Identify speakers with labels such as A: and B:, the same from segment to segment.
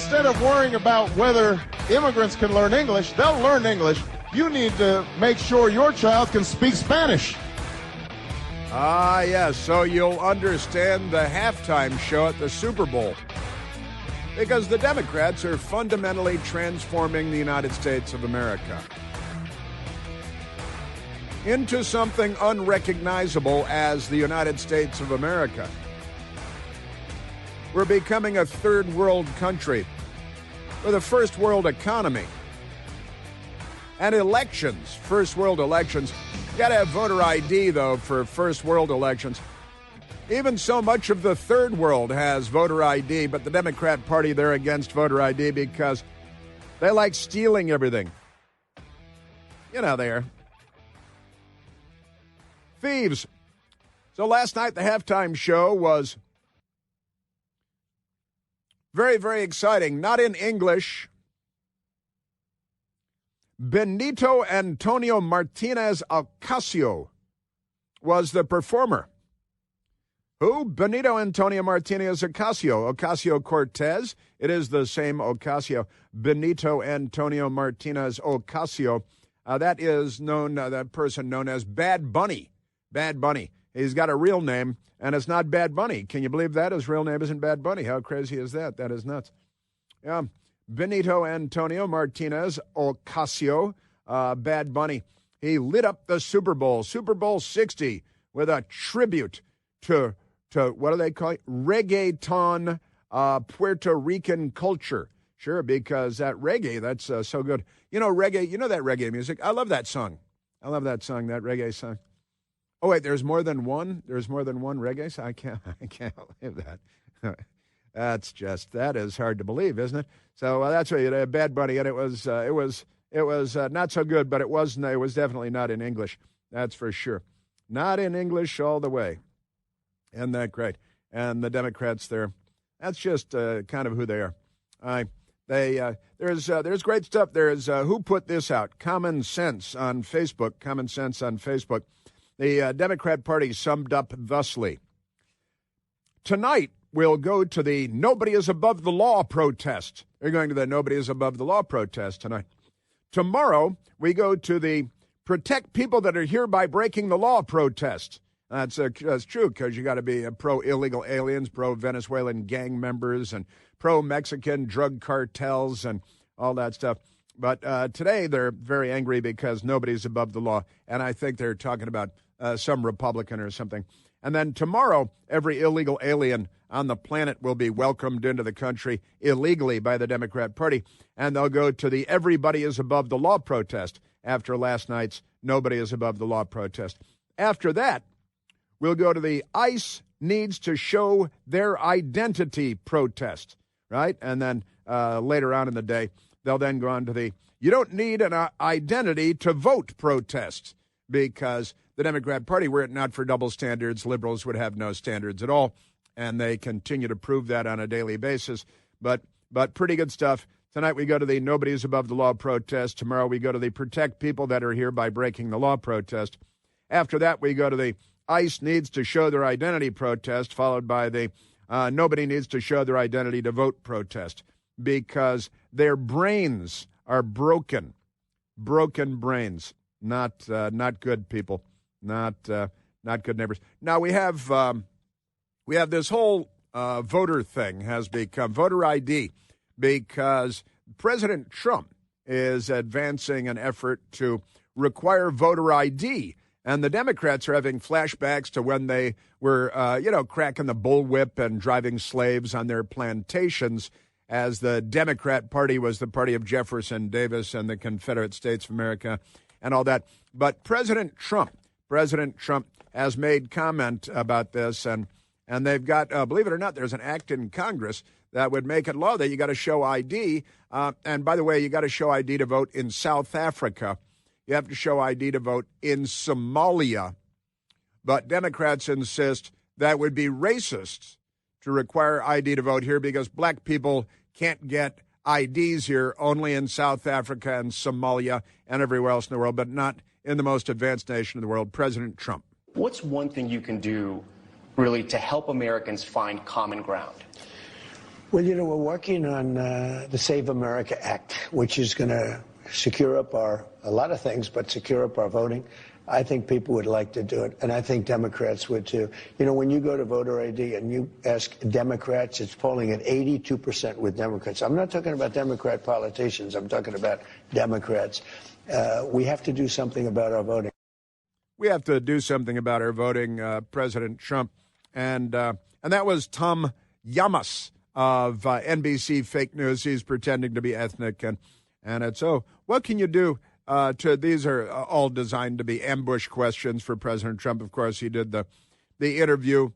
A: instead of worrying about whether immigrants can learn English, they'll learn English. You need to make sure your child can speak Spanish.
B: Yes, so you'll understand the halftime show at the Super Bowl. Because the Democrats are fundamentally transforming the United States of America into something unrecognizable as the United States of America. We're becoming a third world country with a first world economy. And elections, first world elections. You got to have voter ID, though, for first world elections. Even so much of the third world has voter ID, but the Democrat Party, they're against voter ID because they like stealing everything. You know they are. Thieves. So last night, the halftime show was very, very exciting. Not in English. Benito Antonio Martinez Ocasio was the performer. Who? Benito Antonio Martinez Ocasio. Ocasio-Cortez. It is the same Ocasio. Benito Antonio Martinez Ocasio. That is known, that person known as Bad Bunny. Bad Bunny. He's got a real name, and it's not Bad Bunny. Can you believe that? His real name isn't Bad Bunny. How crazy is that? That is nuts. Yeah. Benito Antonio Martinez Ocasio, Bad Bunny. He lit up the Super Bowl 60, with a tribute to what do they call it? Reggaeton, Puerto Rican culture. Sure, because that reggae, that's so good. You know, reggae, you know that reggae music? I love that song. I love that song, that reggae song. Oh, wait, there's more than one? There's more than one reggae song? I can't believe that. That is hard to believe, isn't it? So that's what you had, Bad Bunny, and it was not so good, but it was definitely not in English. That's for sure. Not in English all the way. Isn't that great? And the Democrats there, that's just kind of who they are. There's great stuff. There's who put this out? Common Sense on Facebook. Common Sense on Facebook. The Democrat Party summed up thusly. Tonight, we'll go to the Nobody is Above the Law protest. They're going to the Nobody is Above the Law protest tonight. Tomorrow, we go to the Protect People That Are Here by Breaking the Law protest. That's true, because you got to be pro-illegal aliens, pro-Venezuelan gang members, and pro-Mexican drug cartels and all that stuff. But today, they're very angry because nobody's above the law. And I think they're talking about some Republican or something. And then tomorrow, every illegal alien on the planet will be welcomed into the country illegally by the Democrat Party. And they'll go to the Everybody is Above the Law protest after last night's Nobody is Above the Law protest. After that, we'll go to the ICE needs to show their identity protest, right? And then later on in the day, they'll then go on to the you don't need an identity to vote protest, because the Democrat Party, were it not for double standards, liberals would have no standards at all, and they continue to prove that on a daily basis. But pretty good stuff. Tonight we go to the Nobody's Above the Law protest. Tomorrow we go to the Protect People That Are Here by Breaking the Law protest. After that, we go to the ICE needs to show their identity protest, followed by the nobody needs to show their identity to vote protest, because their brains are broken brains, not good people, not good neighbors. Now we have this whole voter thing has become voter ID, because President Trump is advancing an effort to require voter ID. And the Democrats are having flashbacks to when they were, cracking the bullwhip and driving slaves on their plantations, as the Democrat Party was the party of Jefferson Davis and the Confederate States of America and all that. But President Trump has made comment about this, and they've got, believe it or not, there's an act in Congress that would make it law that you got to show ID. And by the way, you got to show ID to vote in South Africa. You have to show ID to vote in Somalia. But Democrats insist that would be racist to require ID to vote here, because black people can't get IDs here, only in South Africa and Somalia and everywhere else in the world, but not in the most advanced nation in the world, President Trump.
C: What's one thing you can do really to help Americans find common ground? Well, we're working on the Save America Act, which is going to secure up a lot of things, but secure up our voting. I think people would like to do it, and I think Democrats would too. When you go to voter ID and you ask Democrats, it's polling at 82% with Democrats. I'm not talking about Democrat politicians. I'm talking about Democrats. We have to do something about our voting.
B: We have to do something about our voting, President Trump. And that was Tom Llamas of NBC Fake News. He's pretending to be ethnic. And it's, what can you do? These are all designed to be ambush questions for President Trump. Of course, he did the interview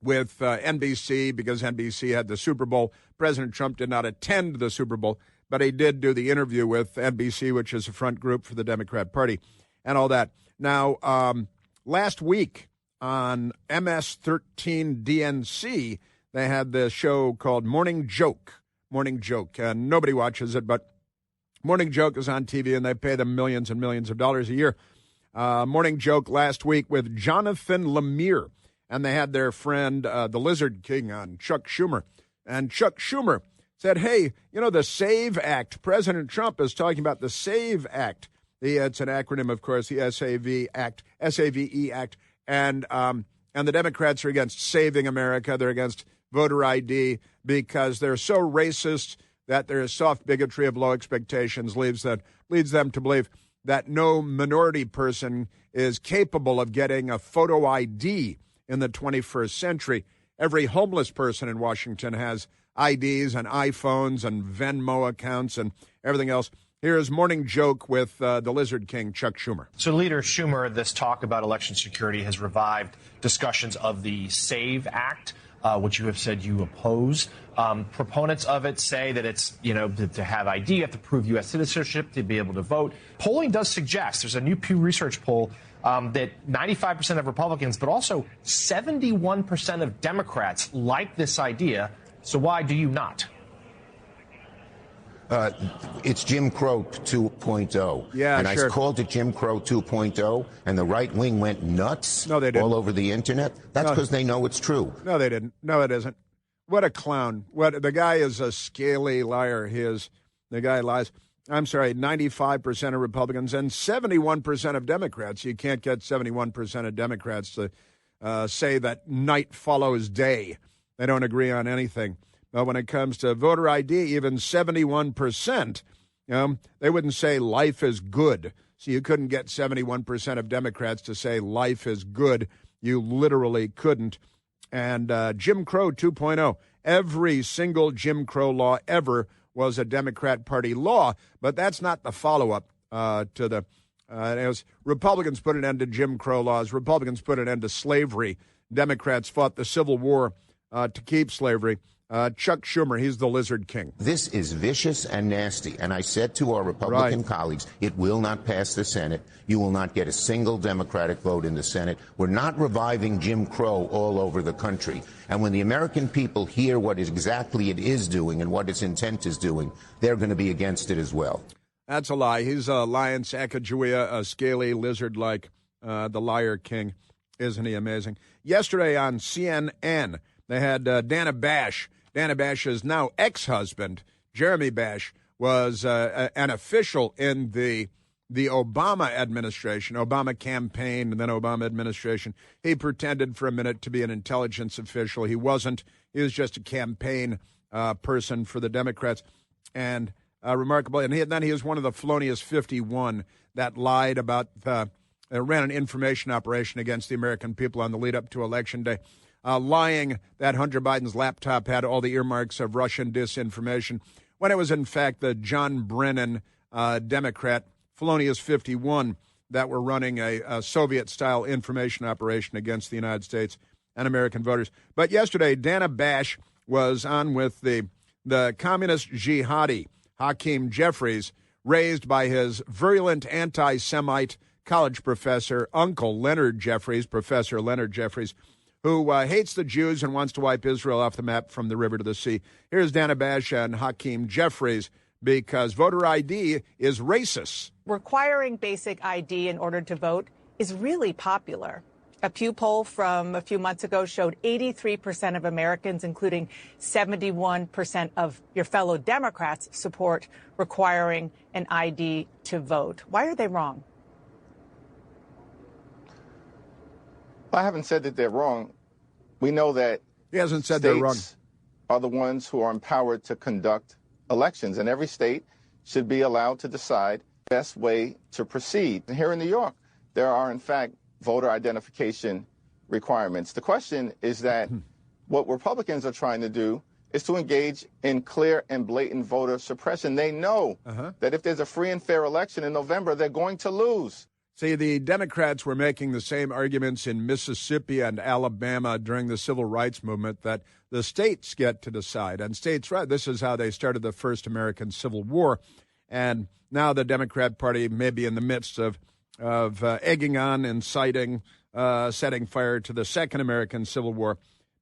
B: with NBC because NBC had the Super Bowl. President Trump did not attend the Super Bowl, but he did do the interview with NBC, which is a front group for the Democrat Party, and all that. Now, last week on MS-13 DNC, they had this show called Morning Joke, and nobody watches it, but Morning Joke is on TV, and they pay them millions and millions of dollars a year. Morning Joke last week with Jonathan Lemire, and they had their friend, the Lizard King, on, Chuck Schumer. And Chuck Schumer said, hey, the SAVE Act. President Trump is talking about the SAVE Act. It's an acronym, of course, the SAVE Act, SAVE Act. And the Democrats are against saving America. They're against voter ID because they're so racist that their soft bigotry of low expectations leads them to believe that no minority person is capable of getting a photo ID in the 21st century. Every homeless person in Washington has IDs and iPhones and Venmo accounts and everything else. Here's Morning Joke with the Lizard King, Chuck Schumer.
D: So, Leader Schumer, this talk about election security has revived discussions of the SAVE Act, which you have said you oppose. Proponents of it say that it's, to have ID, you have to prove U.S. citizenship to be able to vote. Polling does suggest, there's a new Pew Research poll, that 95% of Republicans, but also 71% of Democrats like this idea. So why do you not?
E: It's Jim Crow 2.0.
B: Yeah,
E: and
B: sure.
E: I called it Jim Crow 2.0, and the right wing went nuts
B: No, they didn't.
E: all over the Internet. That's because they know it's true.
B: No, they didn't. No, it isn't. What a clown. The guy is a scaly liar. The guy lies. I'm sorry, 95% of Republicans and 71% of Democrats. You can't get 71% of Democrats to say that night follows day. They don't agree on anything. But when it comes to voter ID, even 71%, they wouldn't say life is good. So you couldn't get 71% of Democrats to say life is good. You literally couldn't. And Jim Crow 2.0, every single Jim Crow law ever was a Democrat Party law, but that's not the follow-up to the as Republicans put an end to Jim Crow laws. Republicans put an end to slavery. Democrats fought the Civil War to keep slavery. Chuck Schumer, he's the Lizard King.
E: This is vicious and nasty. And I said to our Republican colleagues, it will not pass the Senate. You will not get a single Democratic vote in the Senate. We're not reviving Jim Crow all over the country. And when the American people hear what exactly it is doing and what its intent is doing, they're going to be against it as well. That's
B: a lie. He's a lion, Sacagawea, a scaly lizard like the Liar King. Isn't he amazing? Yesterday on CNN, they had Dana Bash. Dana Bash's now ex-husband, Jeremy Bash, was an official in the Obama administration, Obama campaign, and then Obama administration. He pretended for a minute to be an intelligence official. He wasn't. He was just a campaign person for the Democrats. And remarkable. And then he was one of the felonious 51 that lied about, ran an information operation against the American people on the lead up to Election Day. Lying that Hunter Biden's laptop had all the earmarks of Russian disinformation, when it was, in fact, the John Brennan Democrat, felonious 51, that were running a Soviet-style information operation against the United States and American voters. But yesterday, Dana Bash was on with the communist jihadi, Hakeem Jeffries, raised by his virulent anti-Semite college professor, Uncle Leonard Jeffries, Professor Leonard Jeffries, who hates the Jews and wants to wipe Israel off the map from the river to the sea. Here's Dana Bash and Hakeem Jeffries, because voter ID is racist.
F: Requiring basic ID in order to vote is really popular. A Pew poll from a few months ago showed 83% of Americans, including 71% of your fellow Democrats, support requiring an ID to vote. Why are they wrong?
A: I haven't said that they're wrong. We know that
B: he hasn't said they're wrong.
A: Are the ones who are empowered to conduct elections, and every state should be allowed to decide the best way to proceed. And here in New York, there are, in fact, voter identification requirements. The question is that what Republicans are trying to do is to engage in clear and blatant voter suppression. They know that if there's a free and fair election in November, they're going to lose.
B: See, the Democrats were making the same arguments in Mississippi and Alabama during the civil rights movement that the states get to decide. And states' right, this is how they started the first American Civil War. And now the Democrat Party may be in the midst of egging on, inciting, setting fire to the second American Civil War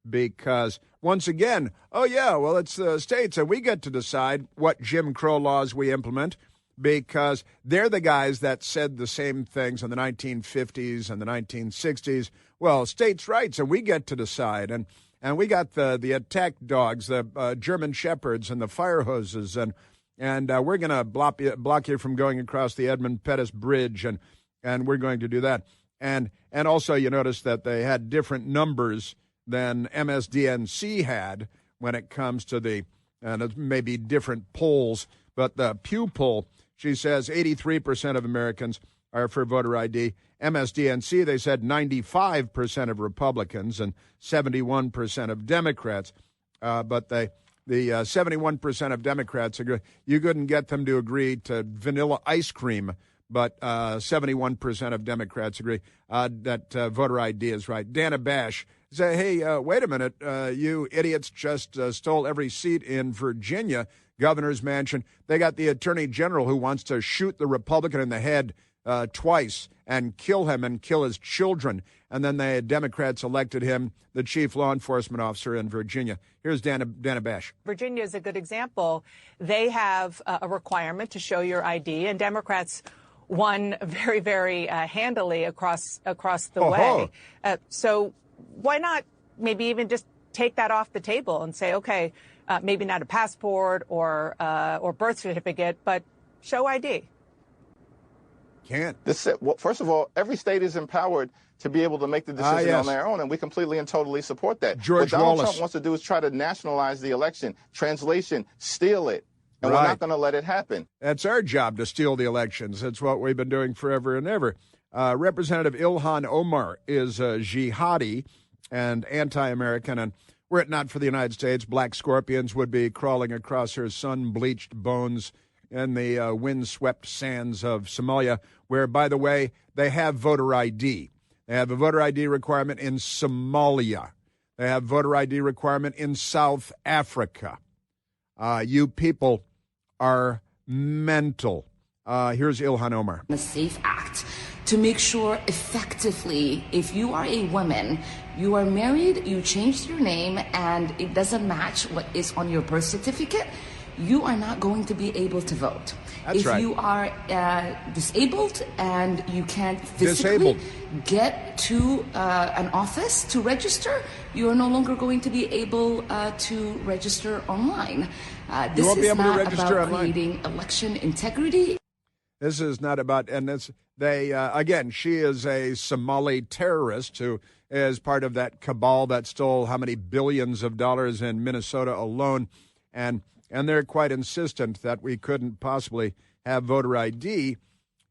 B: because, once again, oh, yeah, well, it's the states, and we get to decide what Jim Crow laws we implement because they're the guys that said the same things in the 1950s and the 1960s. Well, states' rights, and we get to decide. And we got the attack dogs, the German shepherds and the fire hoses, and we're going to block you from going across the Edmund Pettus Bridge, and we're going to do that. And also you notice that they had different numbers than MSDNC had when it comes to the, and maybe different polls, but the Pew poll, she says 83% of Americans are for voter ID. MSDNC, they said 95% of Republicans and 71% of Democrats. But the 71% of Democrats agree. You couldn't get them to agree to vanilla ice cream, but 71% of Democrats agree that voter ID is right. Dana Bash say, hey, wait a minute, you idiots just stole every seat in Virginia, governor's mansion. They got the attorney general who wants to shoot the Republican in the head twice and kill him and kill his children. And then the Democrats elected him the chief law enforcement officer in Virginia. Here's Dana Bash.
F: Virginia is a good example. They have a requirement to show your ID, and Democrats won very, very handily across the way. So why not maybe even just take that off the table and say, okay, maybe not a passport or birth certificate, but show ID?
B: Can't.
A: Well, first of all, every state is empowered to be able to make the decision on their own, and we completely and totally support that. What Donald Trump wants to do is try to nationalize the election. Translation, steal it. And we're not going to let it happen.
B: That's our job, to steal the elections. That's what we've been doing forever and ever. Representative Ilhan Omar is a jihadi and anti-American, and were it not for the United States, black scorpions would be crawling across her sun-bleached bones in the wind-swept sands of Somalia, where, by the way, they have voter ID. They have a voter ID requirement in Somalia. They have voter ID requirement in South Africa. You people are mental. Here's Ilhan Omar.
G: The SAFE Act to make sure effectively, if you are a woman, you are married, you changed your name, and it doesn't match what is on your birth certificate, you are not going to be able to vote. If you are disabled and you can't physically get to an office to register, you are no longer going to be able to register online. This is not about creating election integrity.
B: This is not about, and this, again, she is a Somali terrorist who is part of that cabal that stole how many billions of dollars in Minnesota alone, and they're quite insistent that we couldn't possibly have voter ID.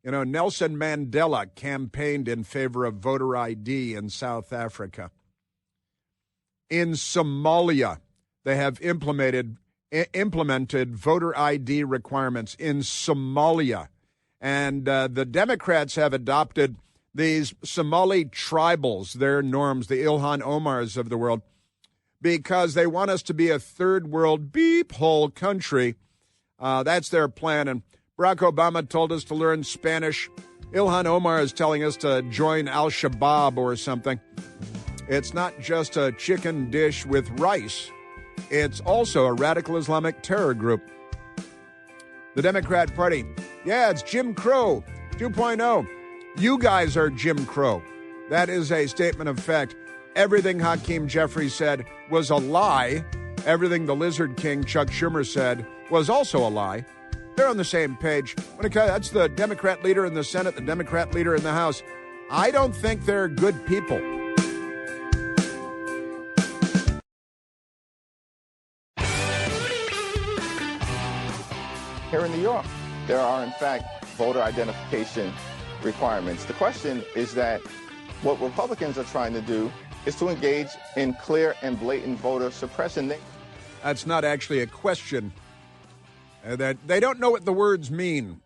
B: You know, Nelson Mandela campaigned in favor of voter ID in South Africa. In Somalia, they have implemented voter ID requirements in Somalia. And the Democrats have adopted these Somali tribals, their norms, the Ilhan Omars of the world, because they want us to be a third world beep hole country. That's their plan. And Barack Obama told us to learn Spanish. Ilhan Omar is telling us to join Al-Shabaab or something. It's not just a chicken dish with rice. It's also a radical Islamic terror group. The Democrat Party, yeah, it's Jim Crow 2.0. You guys are Jim Crow. That is a statement of fact. Everything Hakeem Jeffries said was a lie. Everything the Lizard King, Chuck Schumer, said was also a lie. They're on the same page. That's the Democrat leader in the Senate, the Democrat leader in the House. I don't think they're good people.
A: Here in New York, there are, in fact, voter identification requirements. The question is that what Republicans are trying to do is to engage in clear and blatant voter suppression.
B: That's not actually a question. That they don't know what the words mean.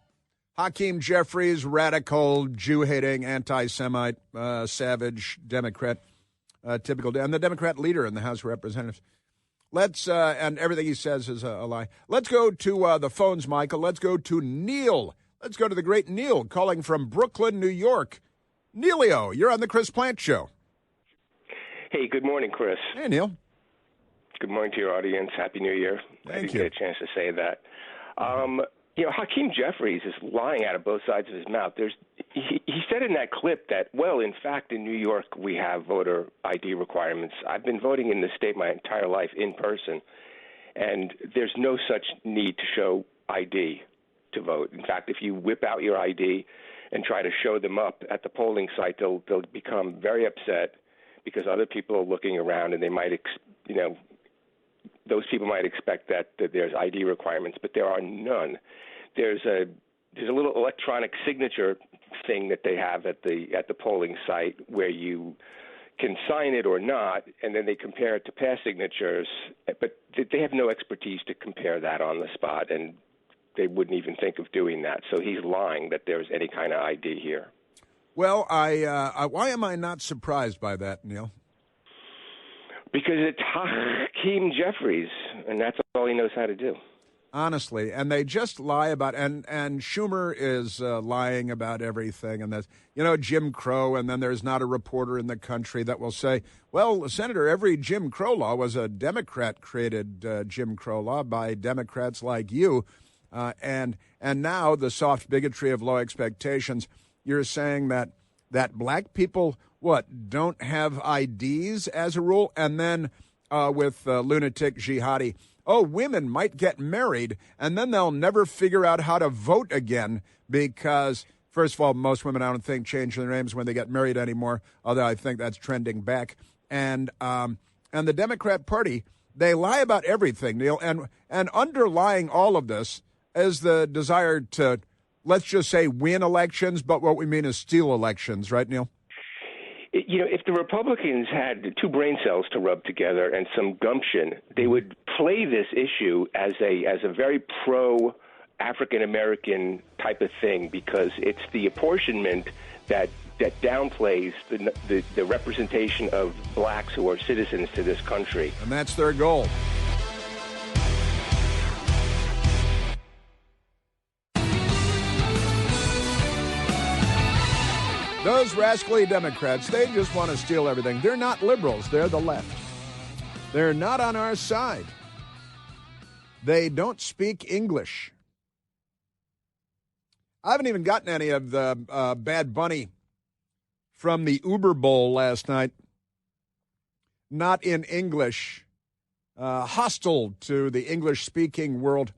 B: Hakeem Jeffries, radical, Jew-hating, anti-Semite, savage Democrat, typical, and the Democrat leader in the House of Representatives. And everything he says is a lie. Let's go to the phones, Michael. Let's go to Neil. Let's go to the great Neil, calling from Brooklyn, New York. Neilio, you're on the Chris Plant Show.
H: Hey, good morning, Chris.
B: Hey, Neil.
H: Good morning to your audience. Happy New Year. I didn't get a chance to say that. Hakeem Jeffries is lying out of both sides of his mouth. He said in that clip that, well, in fact, in New York, we have voter ID requirements. I've been voting in this state my entire life in person, and there's no such need to show ID to vote. In fact, if you whip out your ID and try to show them up at the polling site, they'll become very upset because other people are looking around, and they might, those people might expect that there's ID requirements, but there are none. There's a little electronic signature thing that they have at the polling site where you can sign it or not, and then they compare it to past signatures, but they have no expertise to compare that on the spot, and they wouldn't even think of doing that. So he's lying that there's any kind of ID here.
B: Well, why am I not surprised by that, Neil?
H: Because it's Hakeem Jeffries, and that's all he knows how to do.
B: Honestly, and they just lie about, and Schumer is lying about everything, and that's, Jim Crow, and then there's not a reporter in the country that will say, well, Senator, every Jim Crow law was a Democrat-created Jim Crow law by Democrats like you, and now the soft bigotry of low expectations, you're saying that black people, don't have IDs as a rule, and then with lunatic jihadi, women might get married, and then they'll never figure out how to vote again because, first of all, most women, I don't think, change their names when they get married anymore, although I think that's trending back. And the Democrat Party, they lie about everything, Neil, and underlying all of this is the desire to, let's just say, win elections, but what we mean is steal elections, right, Neil?
H: If the Republicans had two brain cells to rub together and some gumption, they would play this issue as a very pro-African American type of thing, because it's the apportionment that downplays the representation of blacks who are citizens to this country.
B: And that's their goal. Those rascally Democrats, they just want to steal everything. They're not liberals. They're the left. They're not on our side. They don't speak English. I haven't even gotten any of the Bad Bunny from the Uber Bowl last night. Not in English. Hostile to the English-speaking world.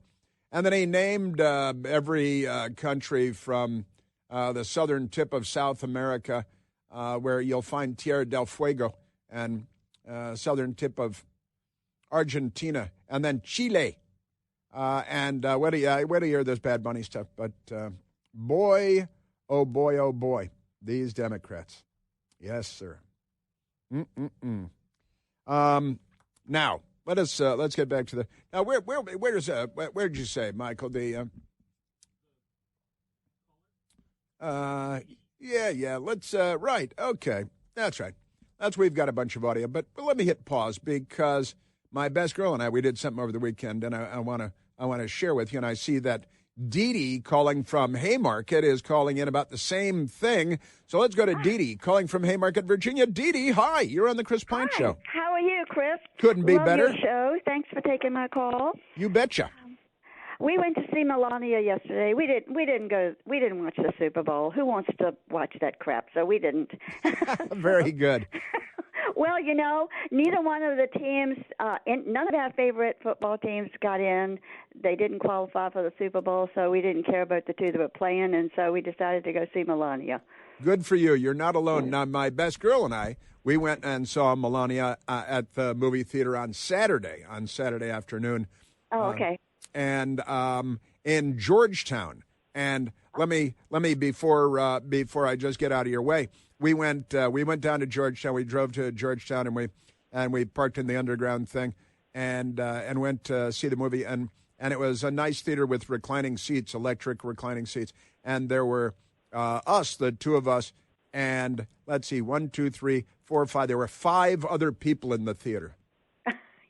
B: And then he named every country from the southern tip of South America, where you'll find Tierra del Fuego, and southern tip of Argentina, and then Chile. Where do you hear this Bad Bunny stuff? But boy, oh boy, these Democrats. Yes, sir. Now let's get back to the. Now where did you say, Michael? The yeah. Let's right. Okay, that's right. We've got a bunch of audio, but let me hit pause because my best girl and I, we did something over the weekend, and I want to share with you. And I see that Dee Dee, calling from Haymarket, is calling in about the same thing. So let's go to Dee Dee, calling from Haymarket, Virginia. Dee Dee, hi. You're on the Chris Pine Show.
I: How are you, Chris?
B: Couldn't be better.
I: Love your show. Thanks for taking my call.
B: You betcha.
I: We went to see Melania yesterday. We didn't watch the Super Bowl. Who wants to watch that crap? So we didn't.
B: Very good.
I: Well, neither one of the teams, none of our favorite football teams got in. They didn't qualify for the Super Bowl, so we didn't care about the two that were playing, and so we decided to go see Melania.
B: Good for you. You're not alone. Now, my best girl and I, we went and saw Melania at the movie theater on Saturday afternoon.
I: Oh, okay.
B: And in Georgetown. And let me before I just get out of your way, we went down to Georgetown. We drove to Georgetown and we parked in the underground thing and went to see the movie. And it was a nice theater with reclining seats, electric reclining seats. And there were us, the two of us, and let's see, 1, 2, 3, 4, 5. There were 5 other people in the theater.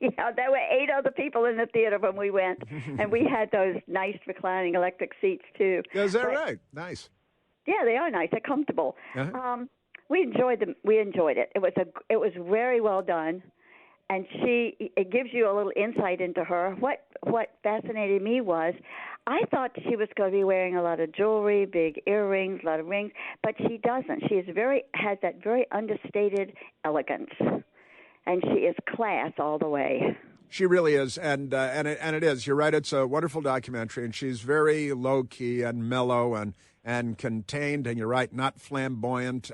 I: Yeah, there were 8 other people in the theater when we went, and we had those nice reclining electric seats too.
B: Is that right? Nice.
I: Yeah, they are nice. They're comfortable.
B: Uh-huh.
I: We enjoyed them. We enjoyed it. It was very well done, and it gives you a little insight into her. What fascinated me was, I thought she was going to be wearing a lot of jewelry, big earrings, a lot of rings, but she doesn't. She has that very understated elegance. And she is class all the way.
B: She really is, and it is. You're right. It's a wonderful documentary, and she's very low key and mellow and contained. And you're right, not flamboyant,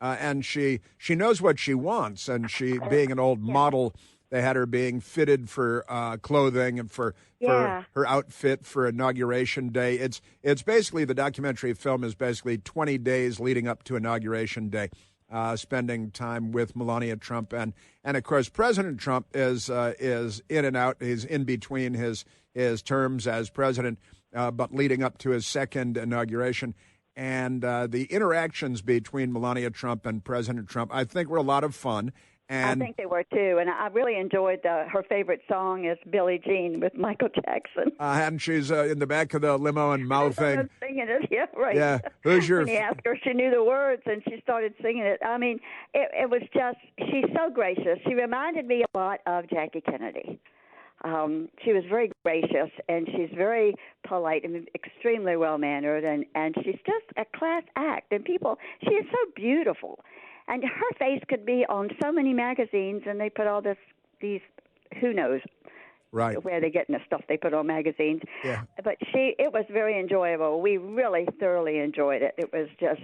B: and she knows what she wants. And she, being an old model, they had her being fitted for clothing and for her outfit for Inauguration Day. It's basically, the documentary film is basically 20 days leading up to Inauguration Day. Spending time with Melania Trump, and of course President Trump is in and out. He's in between his terms as president, but leading up to his second inauguration, and the interactions between Melania Trump and President Trump, I think, were a lot of fun. And
I: I think they were too, and I really enjoyed her favorite song is "Billie Jean" with Michael Jackson.
B: And she's in the back of the limo and mouthing,
I: singing it. Yeah, right.
B: Yeah, who's your?
I: When he asked her if she knew the words, and she started singing it. I mean, it was just, she's so gracious. She reminded me a lot of Jackie Kennedy. She was very gracious, and she's very polite and extremely well-mannered, and she's just a class act. And she is so beautiful. And her face could be on so many magazines, and they put all these, who knows,
B: right,
I: where they're getting the stuff they put on magazines.
B: Yeah.
I: But it was very enjoyable. We really thoroughly enjoyed it. It was just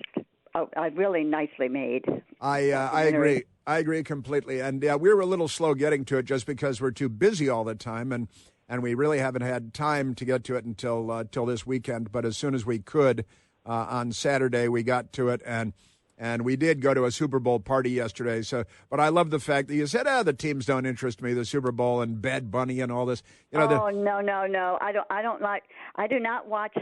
I: really nicely made.
B: I agree. I agree completely. And we were a little slow getting to it just because we're too busy all the time, and we really haven't had time to get to it until this weekend. But as soon as we could, on Saturday, we got to it, and we did go to a Super Bowl party yesterday. But I love the fact that you said, the teams don't interest me, the Super Bowl and Bad Bunny and all this.
I: No. I do not watch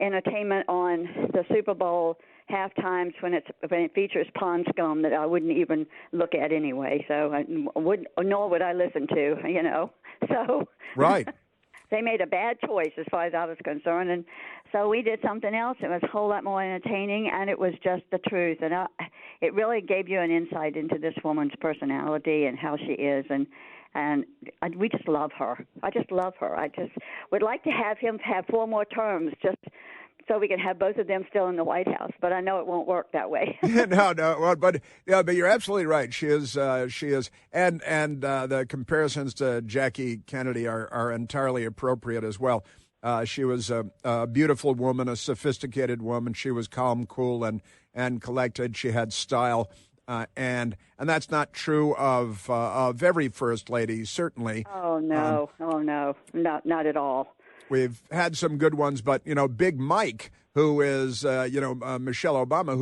I: entertainment on the Super Bowl half times when it features pond scum that I wouldn't even look at anyway. So nor would I listen to, So
B: right.
I: They made a bad choice as far as I was concerned, and so we did something else. It was a whole lot more entertaining, and it was just the truth. And it really gave you an insight into this woman's personality and how she is, and we just love her. I just love her. I just would like to have him have 4 more terms, just so we can have both of them still in the White House. But I know it won't work that way.
B: No. Well, but you're absolutely right. She is, and the comparisons to Jackie Kennedy are entirely appropriate as well. She was a beautiful woman, a sophisticated woman. She was calm, cool, and collected. She had style, and that's not true of every first lady, certainly.
I: Oh no, not at all.
B: We've had some good ones, but Big Mike, who is Michelle Obama,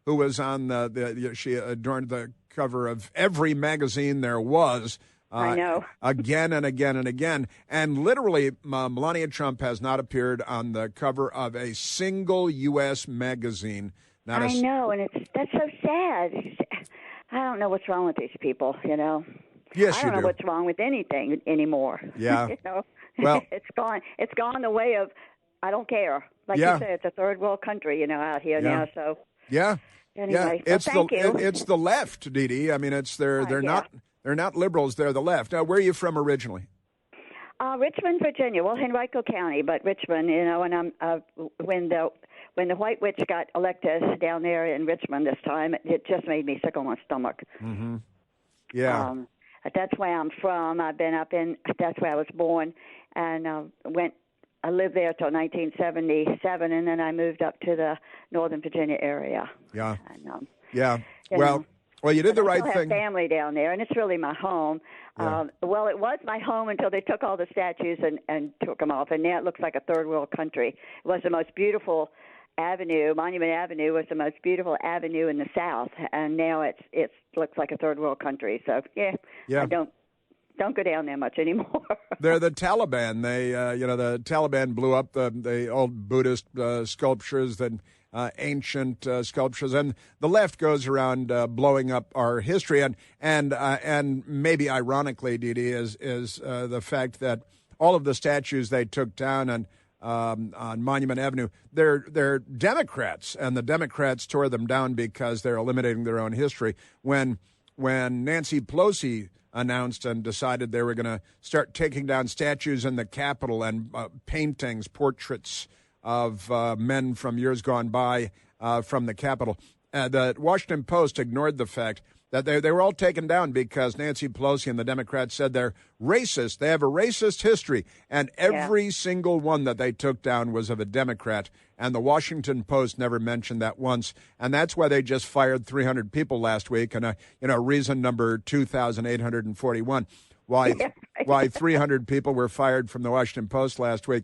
B: who was on she adorned the cover of every magazine there was.
I: I know.
B: Again and again and again. And literally, Melania Trump has not appeared on the cover of a single U.S. magazine.
I: I know, and that's so sad. I don't know what's wrong with these people,
B: Yes,
I: I don't know what's wrong with anything anymore.
B: Yeah.
I: Well, it's gone the way of, I don't care. Like you said, it's a third world country, out here now. So
B: yeah.
I: Anyway,
B: Thank
I: you.
B: It's the left, Dee Dee. I mean, they're not liberals. They're the left. Now, where are you from originally?
I: Richmond, Virginia. Well, Henrico County, but Richmond. And when the White Witch got elected down there in Richmond this time, it just made me sick on my stomach.
B: Mm-hmm. Yeah.
I: That's where I'm from. That's where I was born, and I lived there till 1977, and then I moved up to the Northern Virginia area.
B: Yeah.
I: And,
B: yeah.
I: Well,
B: you did the right
I: thing. I
B: thing.
I: have family down there, and it's really my home.
B: Yeah.
I: Well, it was my home until they took all the statues and took them off, and now it looks like a third world country. It was the most beautiful avenue. Monument Avenue was the most beautiful avenue in the South, and now it looks like a third world country. So yeah. I don't go down there much anymore.
B: They're the Taliban. They, the Taliban blew up the old Buddhist sculptures, the ancient sculptures, and the left goes around blowing up our history. And maybe ironically, Didi, is the fact that all of the statues they took down on Monument Avenue, they're Democrats, and the Democrats tore them down because they're eliminating their own history. When Nancy Pelosi announced and decided they were going to start taking down statues in the Capitol and paintings, portraits of men from years gone by from the Capitol, the Washington Post ignored the fact that they were all taken down because Nancy Pelosi and the Democrats said they're racist. They have a racist history, and every single one that they took down was of a Democrat, and the Washington Post never mentioned that once, and that's why they just fired 300 people last week, and reason number 2,841 why 300 people were fired from the Washington Post last week.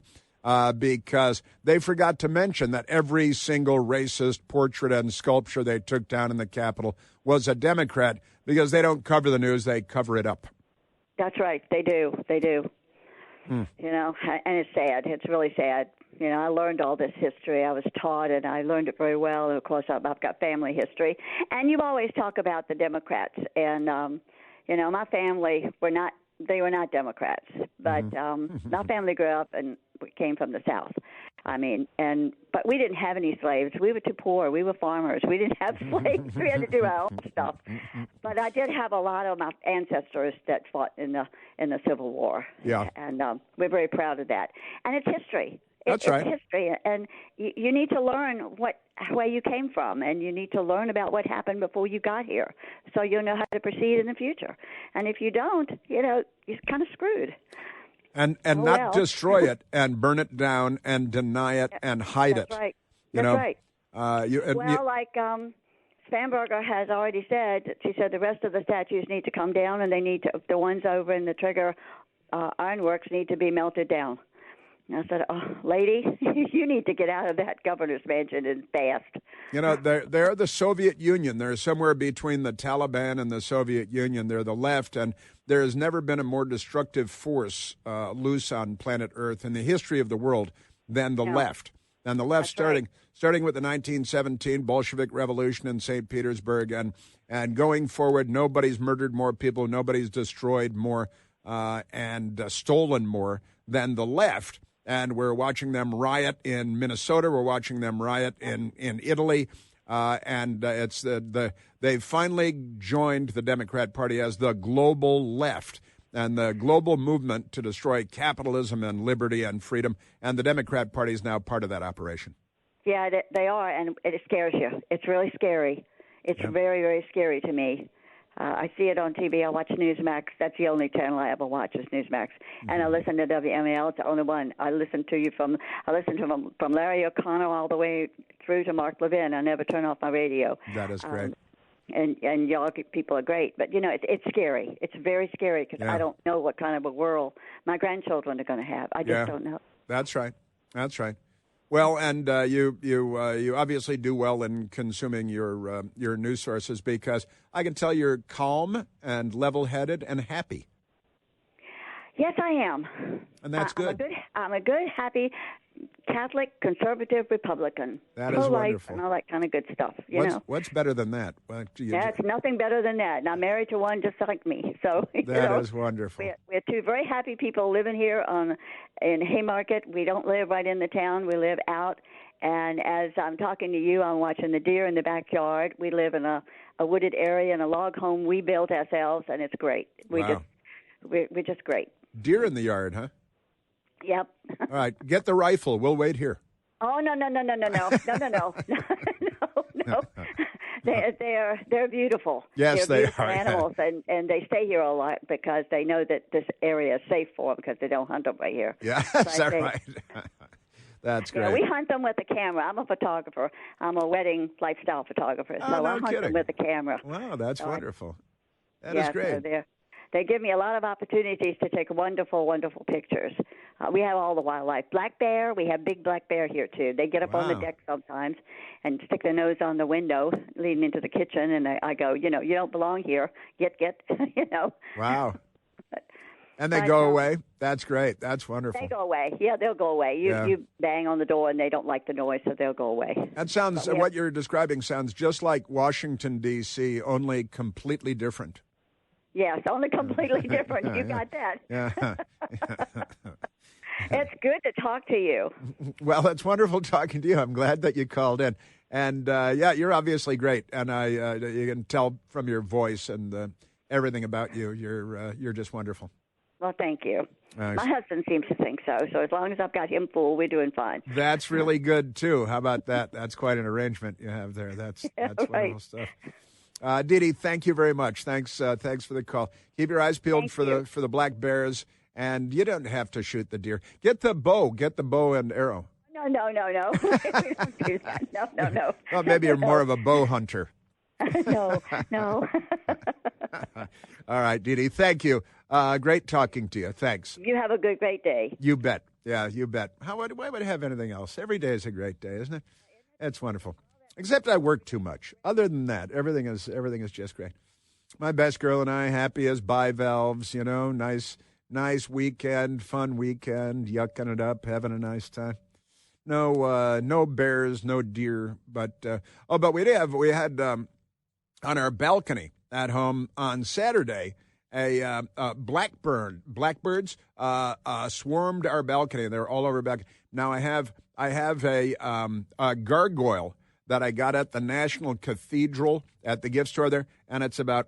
B: Because they forgot to mention that every single racist portrait and sculpture they took down in the Capitol was a Democrat, because they don't cover the news, they cover it up.
I: That's right. They do. And it's sad. It's really sad. I learned all this history. I was taught, and I learned it very well. And, of course, I've got family history. And you always talk about the Democrats. And, my family were not Democrats. But my family grew up and came from the South. But we didn't have any slaves. We were too poor. We were farmers. We didn't have slaves. We had to do our own stuff. But I did have a lot of my ancestors that fought in the Civil War.
B: Yeah.
I: And we're very proud of that. And it's history.
B: That's right.
I: It's history, and you need to learn where you came from, and you need to learn about what happened before you got here, so you'll know how to proceed in the future. And if you don't, you're kind of screwed.
B: And not destroy it and burn it down and deny it and hide it.
I: That's right.
B: Right.
I: Like Spanberger has already said, she said the rest of the statues need to come down, and the ones over in the Trigger Ironworks need to be melted down. And I said, "Oh, lady, you need to get out of that governor's mansion and fast."
B: They're the Soviet Union. They're somewhere between the Taliban and the Soviet Union. They're the left, and there has never been a more destructive force loose on planet Earth in the history of the world than the left. And the left, starting with the 1917 Bolshevik Revolution in St. Petersburg, and going forward, nobody's murdered more people, nobody's destroyed more and stolen more than the left. And we're watching them riot in Minnesota. We're watching them riot in Italy. It's they've finally joined the Democrat Party as the global left and the global movement to destroy capitalism and liberty and freedom. And the Democrat Party is now part of that operation. Yeah,
I: they are, and it scares you. It's really scary. It's very, very scary to me. I see it on TV. I watch Newsmax. That's the only channel I ever watch is Newsmax. And I listen to WMAL. It's the only one. I listen to from Larry O'Connor all the way through to Mark Levin. I never turn off my radio.
B: That is great.
I: And y'all people are great. But, it's scary. It's very scary because I don't know what kind of a world my grandchildren are going to have. I just don't know.
B: That's right. Well, and you obviously do well in consuming your news sources, because I can tell you're calm and level-headed and happy.
I: Yes, I am.
B: And that's good.
I: I'm a good, happy Catholic, conservative Republican.
B: That is wonderful.
I: And all that kind of good stuff.
B: What's better than that?
I: That's nothing better than that. And I'm married to one just like me. So
B: that is wonderful.
I: We're two very happy people living here in Haymarket. We don't live right in the town. We live out. And as I'm talking to you, I'm watching the deer in the backyard. We live in a wooded area in a log home we built ourselves, and it's great. We're just great.
B: Deer in the yard, huh?
I: Yep.
B: All right, get the rifle. We'll wait here.
I: Oh no. They're beautiful.
B: Yes,
I: they're beautiful
B: are
I: animals,
B: yeah.
I: and they stay here a lot because they know that this area is safe for them because they don't hunt them right here.
B: Yeah, is that right? That's great.
I: Yeah, we hunt them with a camera. I'm a photographer. I'm a wedding lifestyle photographer, so I hunt them with a camera.
B: Wow, that's wonderful. That
I: is
B: great.
I: So they give me a lot of opportunities to take wonderful, wonderful pictures. We have all the wildlife. Black bear, we have big black bear here, too. They get up on the deck sometimes and stick their nose on the window leading into the kitchen, and I go, you don't belong here. Get,
B: Wow. And they go away? That's great. That's wonderful.
I: They go away. Yeah, they'll go away. You bang on the door, and they don't like the noise, so they'll go away.
B: That sounds, what you're describing sounds just like Washington, D.C., only completely different.
I: Yes, only completely different. You got that.
B: Yeah.
I: It's good to talk to you.
B: Well, it's wonderful talking to you. I'm glad that you called in. And, you're obviously great. And you can tell from your voice and everything about you. You're just wonderful.
I: Well, thank you.
B: Nice.
I: My husband seems to think so. So as long as I've got him fooled, we're doing fine.
B: That's really good, too. How about that? That's quite an arrangement you have there. That's wonderful stuff. Dee Dee, thank you very much. Thanks for the call. Keep your eyes peeled for the black bears, and you don't have to shoot the deer. Get the bow and arrow.
I: No. we don't do that. No.
B: Well, maybe you're more of a bow hunter.
I: No.
B: All right, Dee Dee, thank you. Great talking to you. Thanks.
I: You have a great day.
B: You bet. Yeah, you bet. Why would I have anything else? Every day is a great day, isn't it? It's wonderful. Except I work too much. Other than that, everything is just great. My best girl and I, happy as bivalves, nice weekend, fun weekend, yucking it up, having a nice time. No bears, no deer, but we had on our balcony at home on Saturday blackbirds swarmed our balcony. They're all over our balcony. Now I have a gargoyle that I got at the National Cathedral at the gift store there, and it's about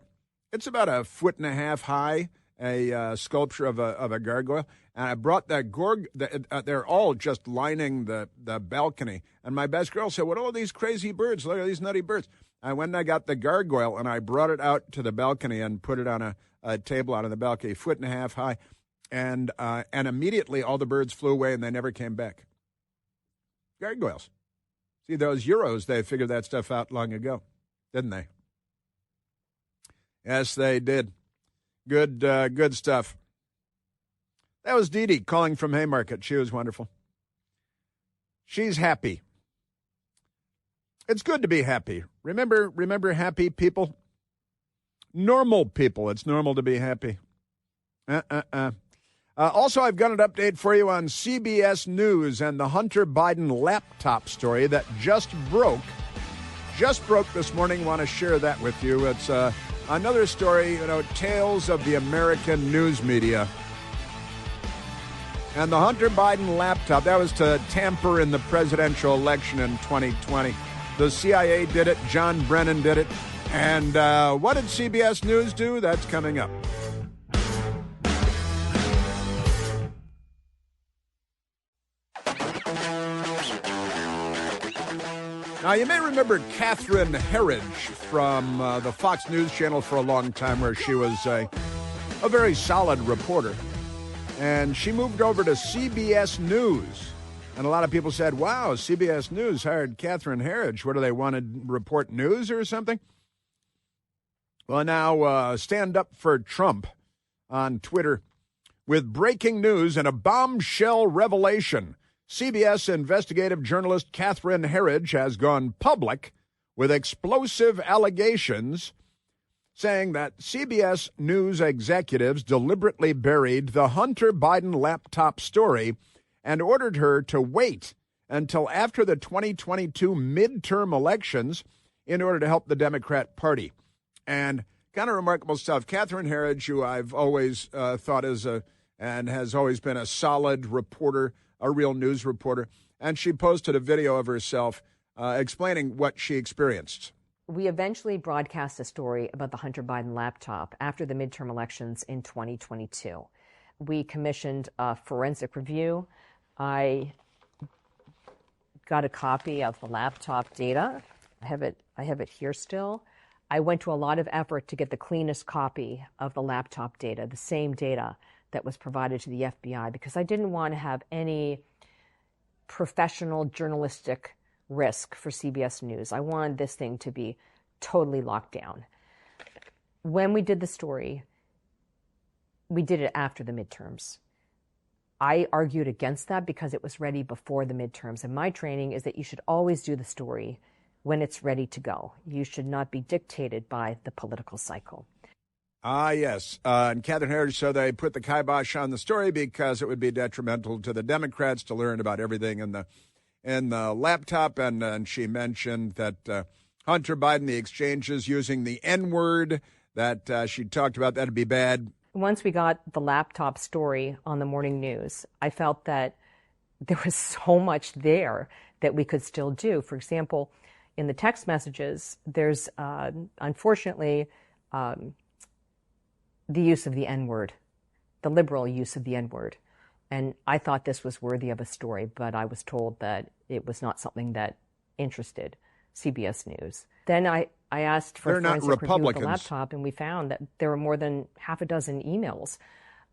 B: 1.5 feet high, a sculpture of a gargoyle, and I brought that they're all just lining the balcony, and my best girl said, "What are all these crazy birds? Look at these nutty birds." I went and I got the gargoyle, and I brought it out to the balcony and put it on a table out on the balcony, 1.5 feet high, and immediately all the birds flew away and they never came back. Gargoyles. See, those Euros, they figured that stuff out long ago, didn't they? Yes, they did. Good stuff. That was Dee Dee calling from Haymarket. She was wonderful. She's happy. It's good to be happy. Remember happy people? Normal people. It's normal to be happy. Also, I've got an update for you on CBS News and the Hunter Biden laptop story that just broke this morning. Want to share that with you. It's another story, tales of the American news media. And the Hunter Biden laptop, that was to tamper in the presidential election in 2020. The CIA did it. John Brennan did it. And what did CBS News do? That's coming up. Now, you may remember Catherine Herridge from the Fox News Channel for a long time, where she was a very solid reporter. And she moved over to CBS News. And a lot of people said, wow, CBS News hired Catherine Herridge. What do they want to report news or something? Well, now Stand Up for Trump on Twitter with breaking news and a bombshell revelation. CBS investigative journalist Catherine Herridge has gone public with explosive allegations saying that CBS News executives deliberately buried the Hunter Biden laptop story and ordered her to wait until after the 2022 midterm elections in order to help the Democrat Party. And kind of remarkable stuff. Catherine Herridge, who I've always thought and has always been a solid reporter, a real news reporter, and she posted a video of herself explaining what she experienced.
J: We eventually broadcast a story about the Hunter Biden laptop after the midterm elections in 2022. we commissioned a forensic review. I got a copy of the laptop data. I have it here still. I went to a lot of effort to get the cleanest copy of the laptop data, the same data that was provided to the FBI, because I didn't want to have any professional journalistic risk for CBS News. I wanted this thing to be totally locked down. When we did the story, we did it after the midterms. I argued against that because it was ready before the midterms. And my training is that you should always do the story when it's ready to go. You should not be dictated by the political cycle.
B: Yes. And Catherine Harris, so they put the kibosh on the story because it would be detrimental to the Democrats to learn about everything in the laptop. And she mentioned that Hunter Biden, the exchanges using the N-word that she talked about, that'd be bad.
J: Once we got the laptop story on the morning news, I felt that there was so much there that we could still do. For example, in the text messages, there's unfortunately the use of the N-word, the liberal use of the N-word. And I thought this was worthy of a story, but I was told that it was not something that interested CBS News. Then I asked for a forensic review of the laptop, and we found that there were more than half a dozen emails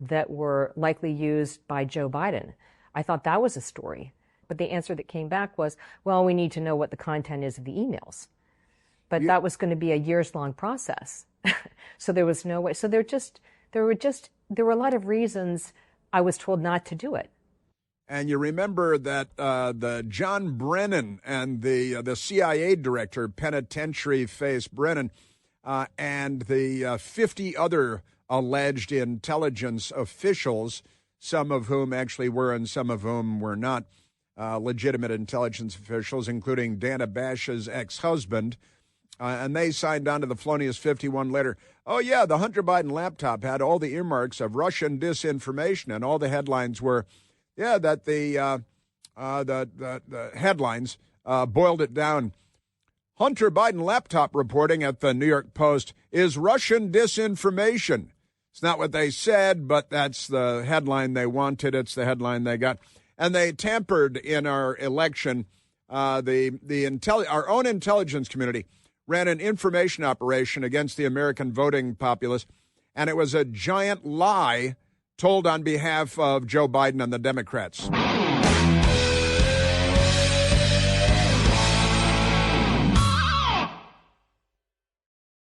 J: that were likely used by Joe Biden. I thought that was a story. But the answer that came back was, well, we need to know what the content is of the emails. But that was going to be a years-long process. So there was no way. So there were a lot of reasons I was told not to do it.
B: And you remember that the John Brennan and the CIA director, penitentiary face Brennan, and the 50 other alleged intelligence officials, some of whom actually were and some of whom were not legitimate intelligence officials, including Dana Bash's ex-husband, and they signed on to the Felonious 51 letter. Oh, yeah, the Hunter Biden laptop had all the earmarks of Russian disinformation, and all the headlines were, that the headlines boiled it down. Hunter Biden laptop reporting at the New York Post is Russian disinformation. It's not what they said, but that's the headline they wanted. It's the headline they got. And they tampered in our election. Our own intelligence community ran an information operation against the American voting populace, and it was a giant lie told on behalf of Joe Biden and the Democrats.